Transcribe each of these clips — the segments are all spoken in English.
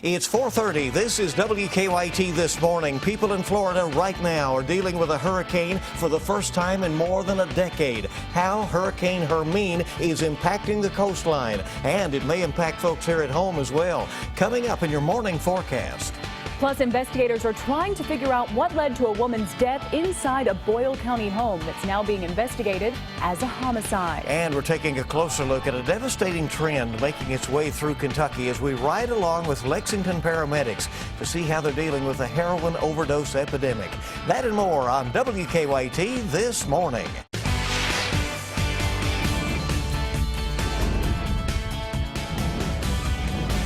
It's 4:30. This is WKYT This Morning. People in Florida right now are dealing with a hurricane for the first time in more than a decade. How Hurricane Hermine is impacting the coastline, and it may impact folks here at home as well. Coming up in your morning forecast. Plus, investigators are trying to figure out what led to a woman's death inside a Boyle County home that's now being investigated as a homicide. And we're taking a closer look at a devastating trend making its way through Kentucky as we ride along with Lexington paramedics to see how they're dealing with the heroin overdose epidemic. That and more on WKYT This Morning.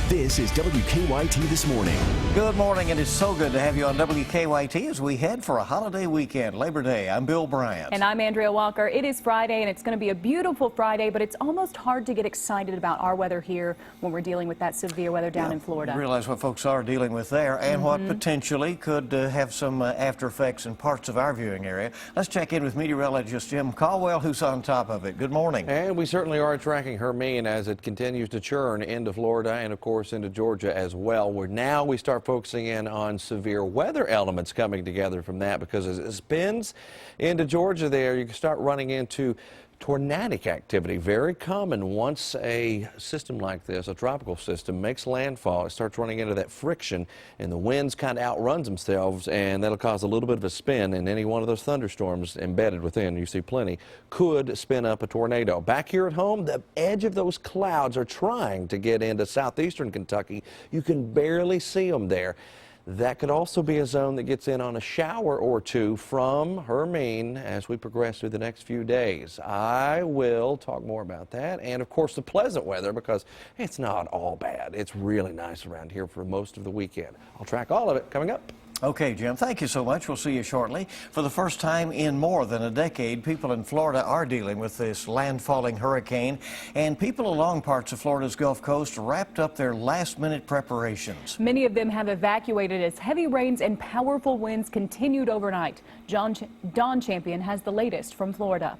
This is WKYT This Morning. Good morning, and it's so good to have you on WKYT as we head for a holiday weekend, Labor Day. I'm Bill Bryant. And I'm Andrea Walker. It is Friday, and it's going to be a beautiful Friday, but it's almost hard to get excited about our weather here when we're dealing with that severe weather down in Florida. You realize what folks are dealing with there and what potentially could have some after effects in parts of our viewing area. Let's check in with meteorologist Jim Caldwell, who's on top of it. Good morning. And we certainly are tracking Hermine as it continues to churn into Florida and, of course, into Georgia as well, where now we start focusing in on severe weather elements coming together from that, because as it spins into Georgia there, you can start running into tornadic activity, very common once a system like this, a tropical system, makes landfall. It starts running into that friction, and the winds kind of outruns themselves, and that'll cause a little bit of a spin, and any one of those thunderstorms embedded within, you see plenty, could spin up a tornado. Back here at home, the edge of those clouds are trying to get into southeastern Kentucky. You can barely see them there. That could also be a zone that gets in on a shower or two from Hermine as we progress through the next few days. I will talk more about that, and of course the pleasant weather, because it's not all bad. It's really nice around here for most of the weekend. I'll track all of it coming up. Okay, Jim, thank you so much. We'll see you shortly. For the first time in more than a decade, people in Florida are dealing with this landfalling hurricane, and people along parts of Florida's Gulf Coast wrapped up their last-minute preparations. Many of them have evacuated as heavy rains and powerful winds continued overnight. Don Champion has the latest from Florida.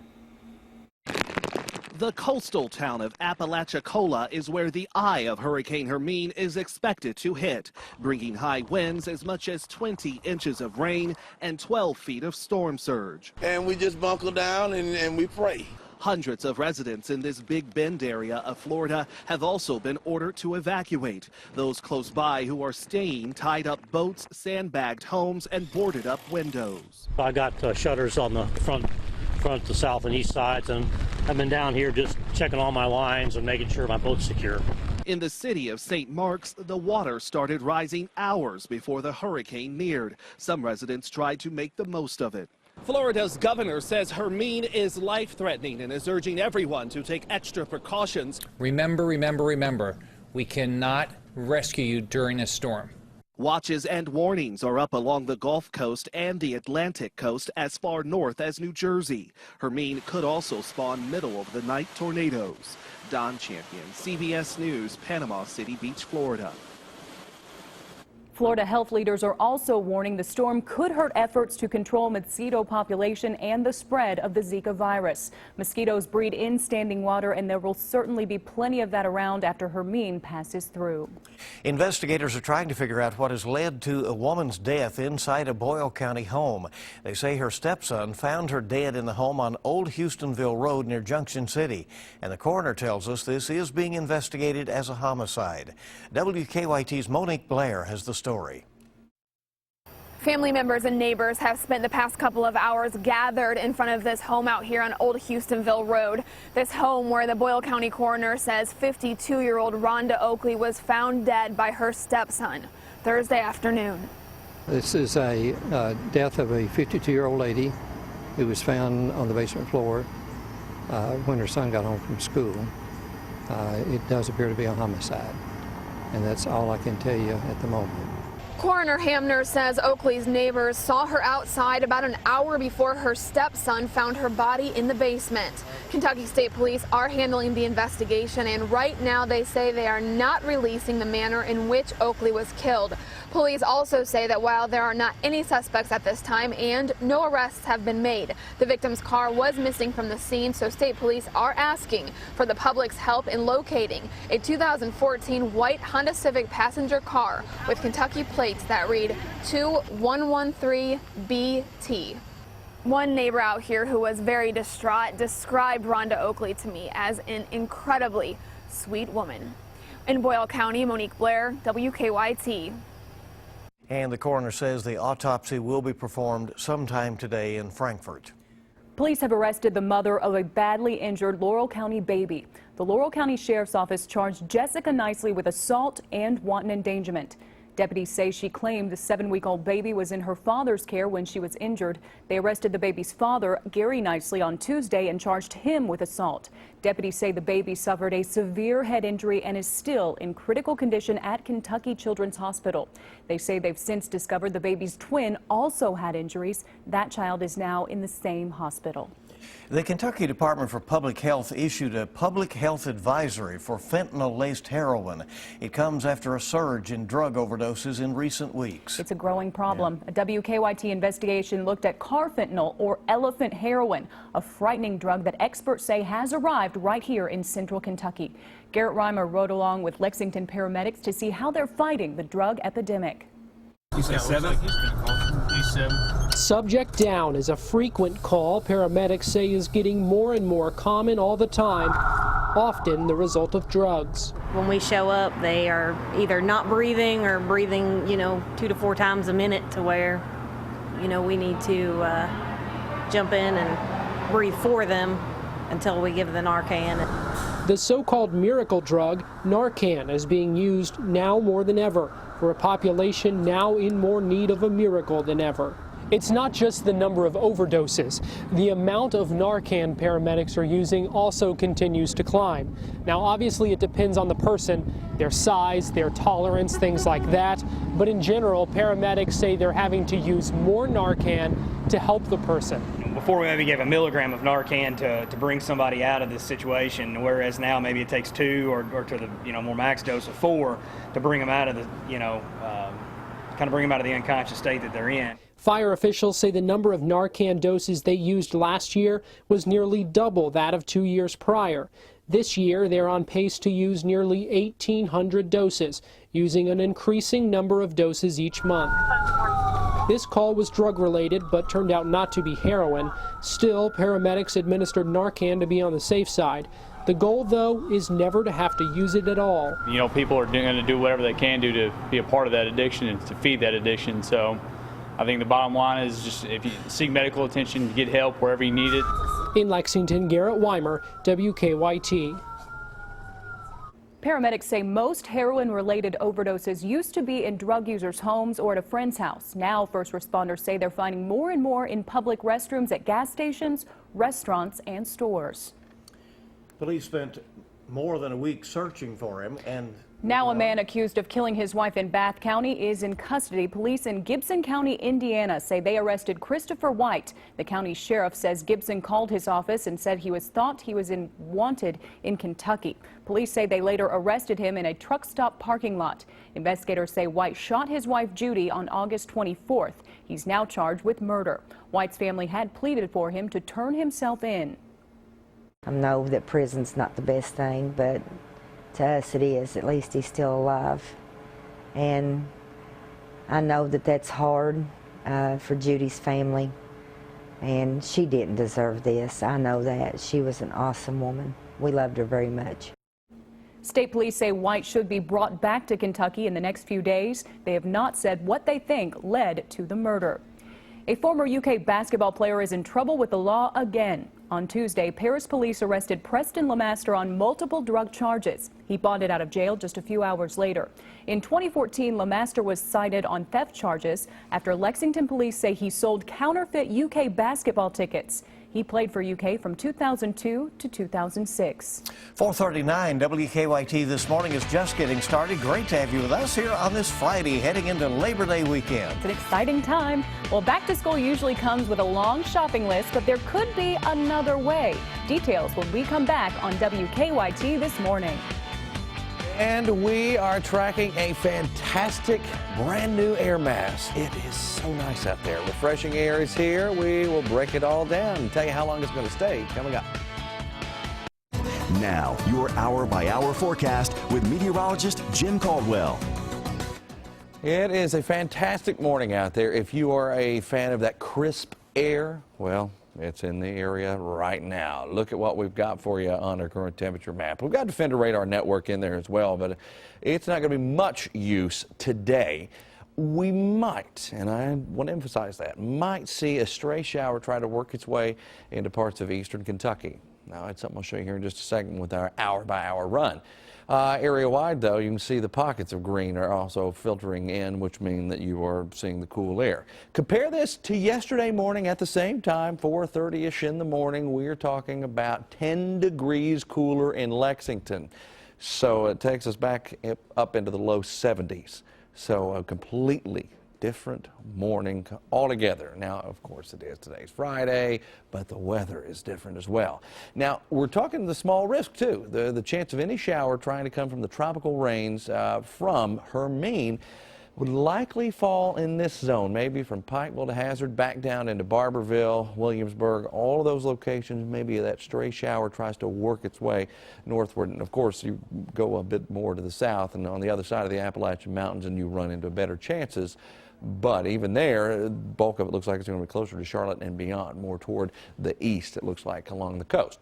The coastal town of Apalachicola is where the eye of Hurricane Hermine is expected to hit, bringing high winds as much as 20 inches of rain and 12 feet of storm surge. And we just buckle down and we pray. Hundreds of residents in this Big Bend area of Florida have also been ordered to evacuate. Those close by who are staying tied up boats, sandbagged homes, and boarded up windows. I got shutters on the front, the south and east sides, and I've been down here just checking all my lines and making sure my boat's secure. In the city of St. Mark's, the water started rising hours before the hurricane neared. Some residents tried to make the most of it. Florida's governor says Hermine is life-threatening and is urging everyone to take extra precautions. Remember, we cannot rescue you during a storm. Watches and warnings are up along the Gulf Coast and the Atlantic coast as far north as New Jersey. Hermine could also spawn middle-of-the-night tornadoes. Don Champion, CBS News, Panama City Beach, Florida. Florida health leaders are also warning the storm could hurt efforts to control mosquito population and the spread of the Zika virus. Mosquitoes breed in standing water, and there will certainly be plenty of that around after Hermine passes through. Investigators are trying to figure out what has led to a woman's death inside a Boyle County home. They say her stepson found her dead in the home on Old Houstonville Road near Junction City, and the coroner tells us this is being investigated as a homicide. WKYT's Monique Blair has the story. Family members and neighbors have spent the past couple of hours gathered in front of this home out here on Old Houstonville Road. This home where the Boyle County coroner says 52-year-old Rhonda Oakley was found dead by her stepson Thursday afternoon. This is a death of a 52-year-old lady who was found on the basement floor when her son got home from school. It does appear to be a homicide, and that's all I can tell you at the moment. Coroner Hamner says Oakley's neighbors saw her outside about an hour before her stepson found her body in the basement. Kentucky State Police are handling the investigation, and right now they say they are not releasing the manner in which Oakley was killed. Police also say that while there are not any suspects at this time and no arrests have been made, the victim's car was missing from the scene, so State Police are asking for the public's help in locating a 2014 white Honda Civic passenger car with Kentucky plates that read 2113BT. One neighbor out here who was very distraught described Rhonda Oakley to me as an incredibly sweet woman. In Boyle County, Monique Blair, WKYT. And the coroner says the autopsy will be performed sometime today in Frankfort. Police have arrested the mother of a badly injured Laurel County baby. The Laurel County Sheriff's Office charged Jessica Nicely with assault and wanton endangerment. Deputies say she claimed the 7-week-old baby was in her father's care when she was injured. They arrested the baby's father, Gary Nicely, on Tuesday and charged him with assault. Deputies say the baby suffered a severe head injury and is still in critical condition at Kentucky Children's Hospital. They say they've since discovered the baby's twin also had injuries. That child is now in the same hospital. The Kentucky Department for Public Health issued a public health advisory for fentanyl-laced heroin. It comes after a surge in drug overdoses in recent weeks. It's a growing problem. A WKYT investigation looked at carfentanil, or elephant heroin, a frightening drug that experts say has arrived right here in central Kentucky. Garrett Reimer rode along with Lexington paramedics to see how they're fighting the drug epidemic. Subject down is a frequent call paramedics say is getting more and more common all the time, often the result of drugs. When we show up, they are either not breathing or breathing, 2 to 4 times a minute, to where, we need to jump in and breathe for them until we give the Narcan. The so-called miracle drug, Narcan, is being used now more than ever for a population now in more need of a miracle than ever. It's not just the number of overdoses. The amount of Narcan paramedics are using also continues to climb. Now, obviously, it depends on the person, their size, their tolerance, things like that. But in general, paramedics say they're having to use more Narcan to help the person. Before we maybe gave a milligram of Narcan to bring somebody out of this situation, whereas now maybe it takes 2 or to the more max dose of 4 to bring them out of the kind of bring them out of the unconscious state that they're in. Fire officials say the number of Narcan doses they used last year was nearly double that of 2 years prior. This year, they're on pace to use nearly 1,800 doses, using an increasing number of doses each month. This call was drug-related, but turned out not to be heroin. Still, paramedics administered Narcan to be on the safe side. The goal, though, is never to have to use it at all. People are going to do whatever they can do to be a part of that addiction and to feed that addiction. So I think the bottom line is just if you seek medical attention, get help wherever you need it. In Lexington, Garrett Weimer, WKYT. Paramedics say most heroin-related overdoses used to be in drug users' homes or at a friend's house. Now, first responders say they're finding more and more in public restrooms at gas stations, restaurants, and stores. Police spent more than a week searching for him, and now a man accused of killing his wife in Bath County is in custody. Police in Gibson County, Indiana say they arrested Christopher White. The county sheriff says Gibson called his office and said he was wanted in Kentucky. Police say they later arrested him in a truck stop parking lot. Investigators say White shot his wife Judy on August 24th. He's now charged with murder. White's family had pleaded for him to turn himself in. I know that prison's not the best thing, but to us it is. At least he's still alive. And I know that that's hard for Judy's family, and she didn't deserve this. I know that. She was an awesome woman. We loved her very much. State police say White should be brought back to Kentucky in the next few days. They have not said what they think led to the murder. A former UK basketball player is in trouble with the law again. On Tuesday, Paris police arrested Preston Lemaster on multiple drug charges. He bonded out of jail just a few hours later. In 2014, Lemaster was cited on theft charges after Lexington police say he sold counterfeit UK basketball tickets. He played for UK from 2002 to 2006. 4:39 WKYT This Morning is just getting started. Great to have you with us here on this Friday, heading into Labor Day weekend. It's an exciting time. Well, back to school usually comes with a long shopping list, but there could be another way. Details when we come back on WKYT This Morning. And we are tracking a fantastic brand new air mass. It is so nice out there. Refreshing air is here. We will break it all down and tell you how long it's going to stay coming up. Now, your hour-by-hour forecast with meteorologist Jim Caldwell. It is a fantastic morning out there. If you are a fan of that crisp air, well, it's in the area right now. Look at what we've got for you on our current temperature map. We've got Defender Radar Network in there as well, but it's not going to be much use today. We might, and I want to emphasize that, might see a stray shower try to work its way into parts of eastern Kentucky. Now, that's something I'll show you here in just a second with our hour-by-hour run. Area-wide, though, you can see the pockets of green are also filtering in, which mean that you are seeing the cool air. Compare this to yesterday morning at the same time, 4:30-ish in the morning. We're talking about 10 degrees cooler in Lexington. So it takes us back up into the low 70s. So a completely different morning altogether. Now, of course, today's Friday, but the weather is different as well. Now, we're talking the small risk, too. The chance of any shower trying to come from the tropical rains from Hermine would likely fall in this zone, maybe from Pikeville to Hazard, back down into Barberville, Williamsburg, all of those locations. Maybe that stray shower tries to work its way northward. And, of course, you go a bit more to the south and on the other side of the Appalachian Mountains, and you run into better chances. But even there, the bulk of it looks like it's going to be closer to Charlotte and beyond, more toward the east, it looks like, along the coast.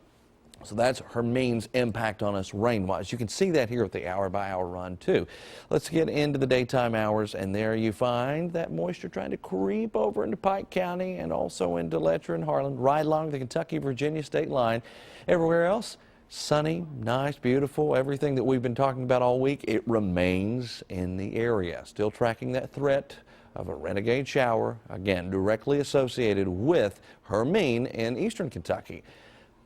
So that's Hermine's impact on us rain-wise. You can see that here with the hour-by-hour run, too. Let's get into the daytime hours, and there you find that moisture trying to creep over into Pike County and also into Letcher and Harlan, right along the Kentucky-Virginia state line. Everywhere else, sunny, nice, beautiful, everything that we've been talking about all week, it remains in the area. Still tracking that threat of a renegade shower, again, directly associated with Hermine in eastern Kentucky.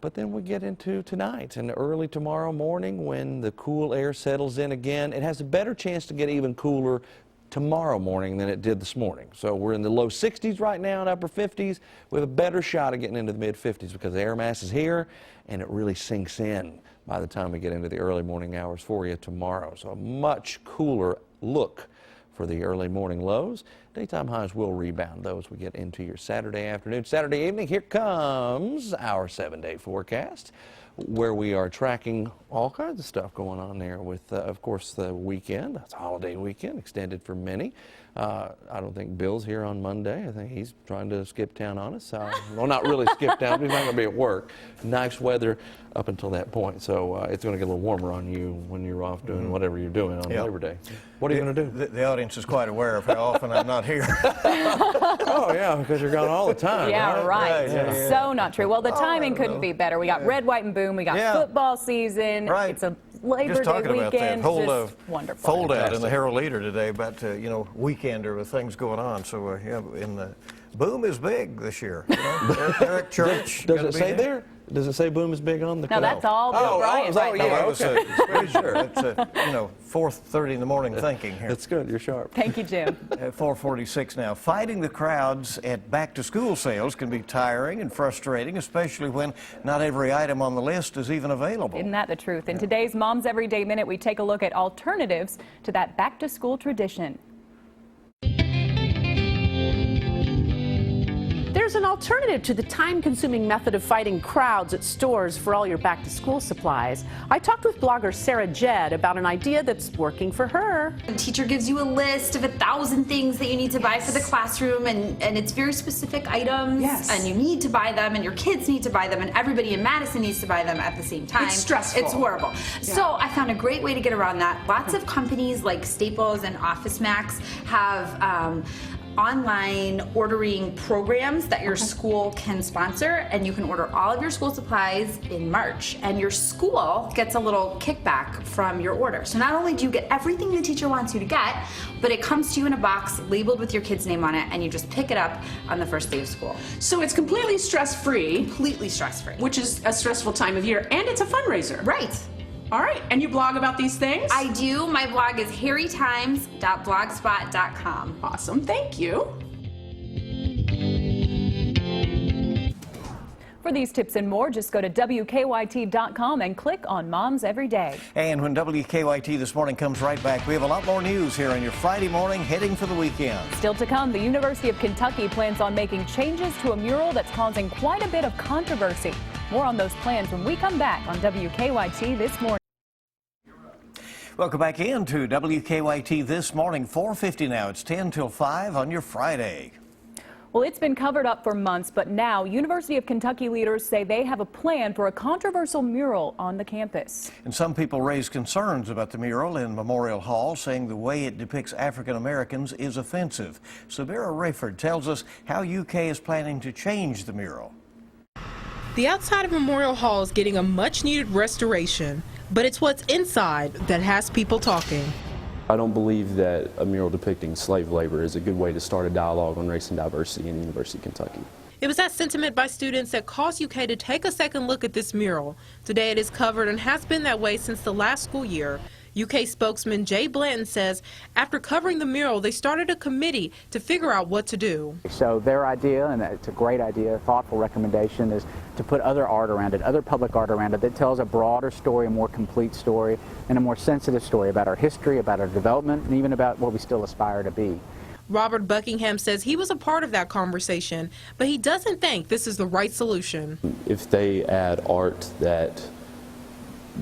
But then we get into tonight and early tomorrow morning when the cool air settles in again. It has a better chance to get even cooler tomorrow morning than it did this morning. So we're in the low 60s right now and upper 50s with a better shot of getting into the mid 50s because the air mass is here and it really sinks in by the time we get into the early morning hours for you tomorrow. So a much cooler look for the early morning lows. Daytime highs will rebound, though, as we get into your Saturday afternoon. Saturday evening, here comes our 7-day forecast, where we are tracking all kinds of stuff going on there with, of course, the weekend. That's a holiday weekend, extended for many. I don't think Bill's here on Monday. I think he's trying to skip town on us. Well, not really skip town. He's not going to be at work. Nice weather up until that point. So it's going to get a little warmer on you when you're off doing whatever you're doing on Labor Day. What are you going to do? The audience is quite aware of how often I'm not here. Oh, yeah, because you're gone all the time. Yeah, right. Yeah. So not true. Well, the timing couldn't be better. We got red, white, and boom. We got football season. Right. It's a Labor Just Day talking weekend. about that whole wonderful. fold out in the Herald Leader today about, weekender with things going on. So, in the boom is big this year. Eric Church. Does it say there? Does it say boom is big on the No, that's all Bill Bryant right there. That was pretty sure. It's 4:30 in the morning thinking here. That's good. You're sharp. Thank you, Jim. At 4:46 now. Fighting the crowds at back-to-school sales can be tiring and frustrating, especially when not every item on the list is even available. Isn't that the truth? In today's Mom's Everyday Minute, we take a look at alternatives to that back-to-school tradition. There's an alternative to the time-consuming method of fighting crowds at stores for all your back-to-school supplies. I talked with blogger Sarah Jedd about an idea that's working for her. The teacher gives you a list of 1,000 things that you need to buy for the classroom, and it's very specific items, and you need to buy them, and your kids need to buy them, and everybody in Madison needs to buy them at the same time. It's stressful. It's horrible. Yeah. So I found a great way to get around that. Lots of companies like Staples and Office Max have online ordering programs that your school can sponsor, and you can order all of your school supplies in March, and your school gets a little kickback from your order. So not only do you get everything the teacher wants you to get, but it comes to you in a box labeled with your kid's name on it, and you just pick it up on the first day of school. So it's completely stress-free. Completely stress-free. Which is a stressful time of year, and it's a fundraiser. Right. All right, and you blog about these things? I do. My blog is harrytimes.blogspot.com. Awesome, thank you. For these tips and more, just go to WKYT.com and click on Moms Every Day. And when WKYT This Morning comes right back, we have a lot more news here on your Friday morning heading for the weekend. Still to come, the University of Kentucky plans on making changes to a mural that's causing quite a bit of controversy. More on those plans when we come back on WKYT This Morning. Welcome back into WKYT This Morning, 4:50 now. It's 10 till 5 on your Friday. Well, it's been covered up for months, but now University of Kentucky leaders say they have a plan for a controversial mural on the campus. And some people raise concerns about the mural in Memorial Hall, saying the way it depicts African Americans is offensive. Sabira Rayford tells us how UK is planning to change the mural. The outside of Memorial Hall is getting a much-needed restoration, but it's what's inside that has people talking. I don't believe that a mural depicting slave labor is a good way to start a dialogue on race and diversity in the University of Kentucky. It was that sentiment by students that caused UK to take a second look at this mural. Today it is covered and has been that way since the last school year. UK spokesman Jay Blanton says after covering the mural, they started a committee to figure out what to do. So their idea, and it's a great idea, a thoughtful recommendation, is to put other art around it, other public art around it that tells a broader story, a more complete story, and a more sensitive story about our history, about our development, and even about what we still aspire to be. Robert Buckingham says he was a part of that conversation, but he doesn't think this is the right solution. If they add art that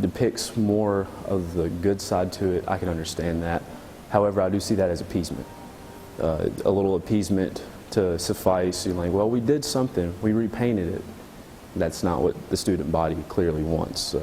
depicts more of the good side to it, I can understand that. However, I do see that as appeasement. A little appeasement to suffice. You're like, well, we did something, we repainted it. That's not what the student body clearly wants.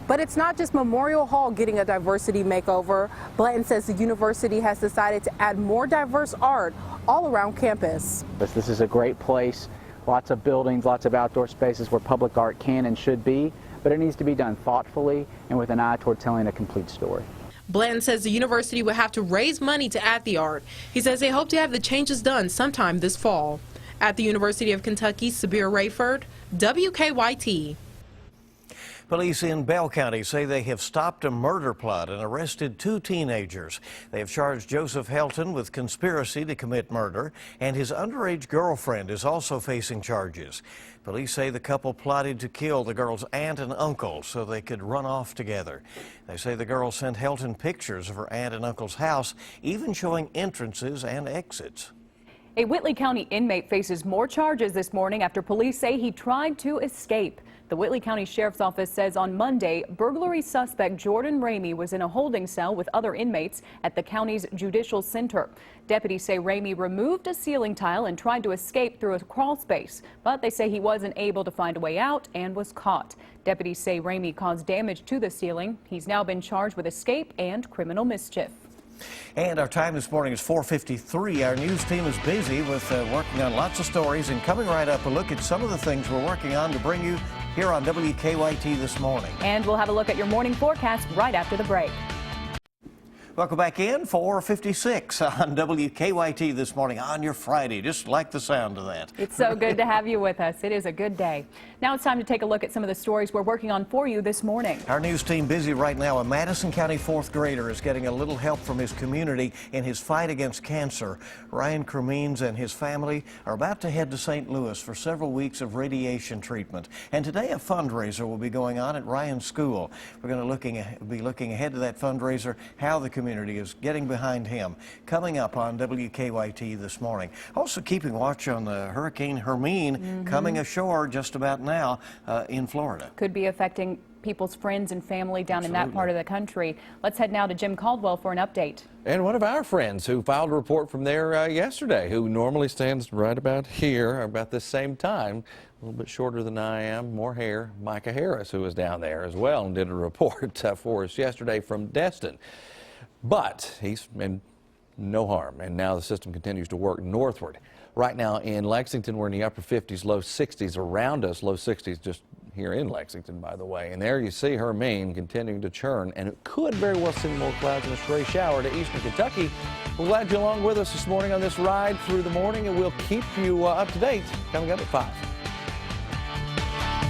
But it's not just Memorial Hall getting a diversity makeover. Blanton says the university has decided to add more diverse art all around campus. This is a great place, lots of buildings, lots of outdoor spaces where public art can and should be, but it needs to be done thoughtfully and with an eye toward telling a complete story. Blanton says the university will have to raise money to add the art. He says they hope to have the changes done sometime this fall. At the University of Kentucky, Sabir Rayford, WKYT. Police in Bell County say they have stopped a murder plot and arrested 2 teenagers. They have charged Joseph Helton with conspiracy to commit murder, and his underage girlfriend is also facing charges. Police say the couple plotted to kill the girl's aunt and uncle so they could run off together. They say the girl sent Helton pictures of her aunt and uncle's house, even showing entrances and exits. A Whitley County inmate faces more charges this morning after police say he tried to escape. The Whitley County Sheriff's Office says on Monday, burglary suspect Jordan Ramey was in a holding cell with other inmates at the county's judicial center. Deputies say Ramey removed a ceiling tile and tried to escape through a crawl space, but they say he wasn't able to find a way out and was caught. Deputies say Ramey caused damage to the ceiling. He's now been charged with escape and criminal mischief. And our time this morning is 4:53. Our news team is busy with working on lots of stories, and coming right up, a look at some of the things we're working on to bring you here on WKYT This Morning. And we'll have a look at your morning forecast right after the break. Welcome back in, 4:56 on WKYT This Morning on your Friday. Just like the sound of that. It's so good to have you with us. It is a good day. Now it's time to take a look at some of the stories we're working on for you this morning. Our news team busy right now. A Madison County 4th grader is getting a little help from his community in his fight against cancer. Ryan Cremines and his family are about to head to St. Louis for several weeks of radiation treatment. And today a fundraiser will be going on at Ryan's school. We're going to be looking ahead to that fundraiser, how the community is getting behind him. Coming up on WKYT This Morning. Also keeping watch on the Hurricane Hermine coming ashore just about now in Florida. Could be affecting people's friends and family down in that part of the country. Let's head now to Jim Caldwell for an update. And one of our friends who filed a report from there yesterday, who normally stands right about here, about this same time, a little bit shorter than I am, more hair, Micah Harris, who was down there as well and did a report for us yesterday from Destin. But he's been no harm. And now the system continues to work northward. Right now in Lexington, we're in the upper 50s, low 60s around us, low 60s just here in Lexington, by the way. And there you see Hermine continuing to churn, and it could very well send more clouds and a stray shower to eastern Kentucky. We're glad you're along with us this morning on this ride through the morning, and we'll keep you up to date coming up at 5.